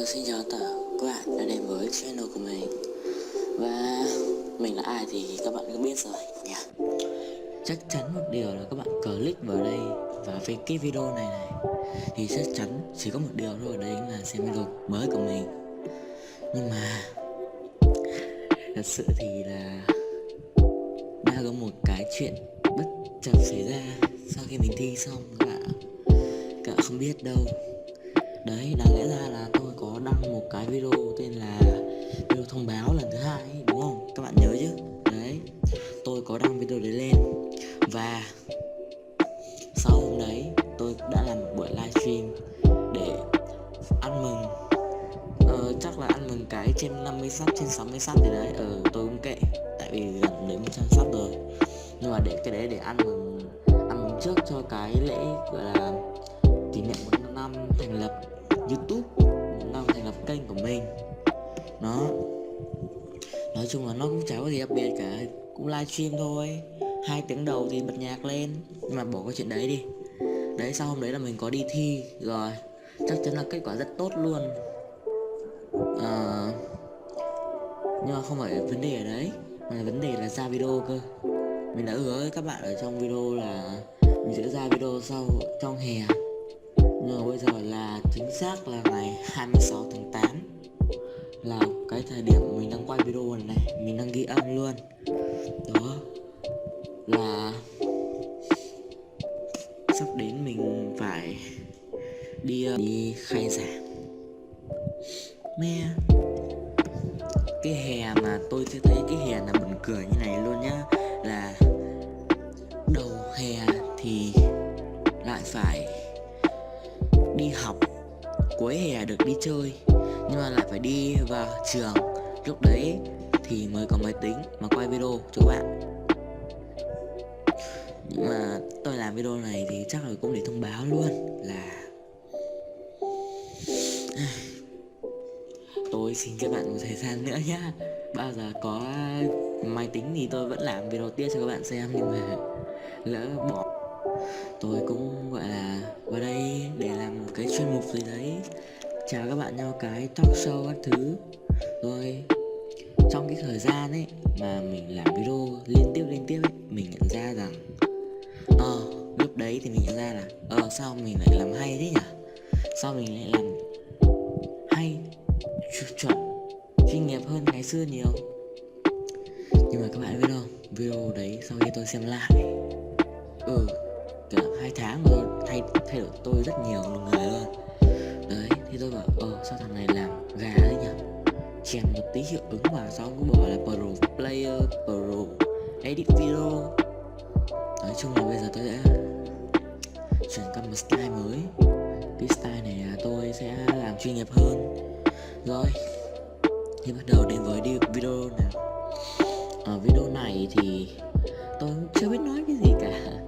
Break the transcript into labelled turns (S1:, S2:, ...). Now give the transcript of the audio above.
S1: Xin chào tất cả các bạn đã đến với channel của mình. Và mình là ai thì các bạn cũng biết rồi nhỉ. Chắc chắn một điều là các bạn click vào đây và về cái video này thì chắc chắn chỉ có một điều thôi, đấy là xem video mới của mình. Nhưng mà thật sự thì là đã có một cái chuyện bất chợt xảy ra sau khi mình thi xong các bạn không biết đâu. Đấy, đáng lẽ ra là tôi có đăng một cái video tên là video thông báo lần thứ hai ấy, đúng không? Các bạn nhớ chứ? Đấy, tôi có đăng video đấy lên. Và sau hôm đấy tôi đã làm một buổi livestream để ăn mừng, chắc là ăn mừng cái trên 50 sub, trên 60 sub thì đấy. Tôi cũng kệ, tại vì gần đến 100 sub rồi. Nhưng mà để cái đấy để ăn mừng trước cho cái lễ gọi là kỷ niệm 1 năm thành lập YouTube, 1 năm thành lập kênh của mình. Nó nói chung là nó cũng chả có gì đặc biệt cả, cũng livestream thôi, 2 tiếng đầu thì bật nhạc lên. Nhưng mà bỏ qua chuyện đấy đi. Đấy, sau hôm đấy là mình có đi thi rồi, chắc chắn là kết quả rất tốt luôn. Nhưng mà không phải vấn đề ở đấy, mà là vấn đề là ra video cơ. Mình đã hứa với các bạn ở trong video là mình sẽ ra video sau trong hè. Nhưng mà bây giờ là chính xác là ngày 26 tháng 8 là cái thời điểm mình đang quay video này, mình đang ghi âm luôn. Đó là sắp đến mình phải đi khai giảng. Mẹ, cái hè mà tôi sẽ thấy cái hè là buồn cười như này luôn nhá. Là đầu hè thì lại phải đi học, cuối hè được đi chơi, nhưng mà lại phải đi vào trường. Lúc đấy thì mới có máy tính mà quay video cho các bạn. Nhưng mà tôi làm video này thì chắc là cũng để thông báo luôn là tôi xin các bạn một thời gian nữa nhá. Bao giờ có máy tính thì tôi vẫn làm video tiếp cho các bạn xem, nhưng mà lỡ bỏ, tôi cũng gọi là vào đây để làm một cái chuyên mục gì đấy, chào các bạn nhau cái talk show các thứ. Rồi trong cái thời gian ấy mà mình làm video liên tiếp ấy, mình nhận ra rằng lúc đấy thì mình nhận ra là sao mình lại làm hay thế nhỉ, sao mình lại làm hay, chuẩn, chuyên nghiệp hơn ngày xưa nhiều. Nhưng mà các bạn biết không, video đấy sau khi tôi xem lại cả 2 tháng rồi thay đổi tôi rất nhiều người luôn. Đấy, thì tôi bảo sao thằng này làm gà đấy nhỉ, chèn một tí hiệu ứng vào sau cứ bỏ là pro player, pro edit video. Nói chung là bây giờ tôi đã chuyển sang một style mới. Cái style này là tôi sẽ làm chuyên nghiệp hơn. Rồi thì bắt đầu đến với video nào. Ở video này thì tôi cũng chưa biết nói cái gì cả,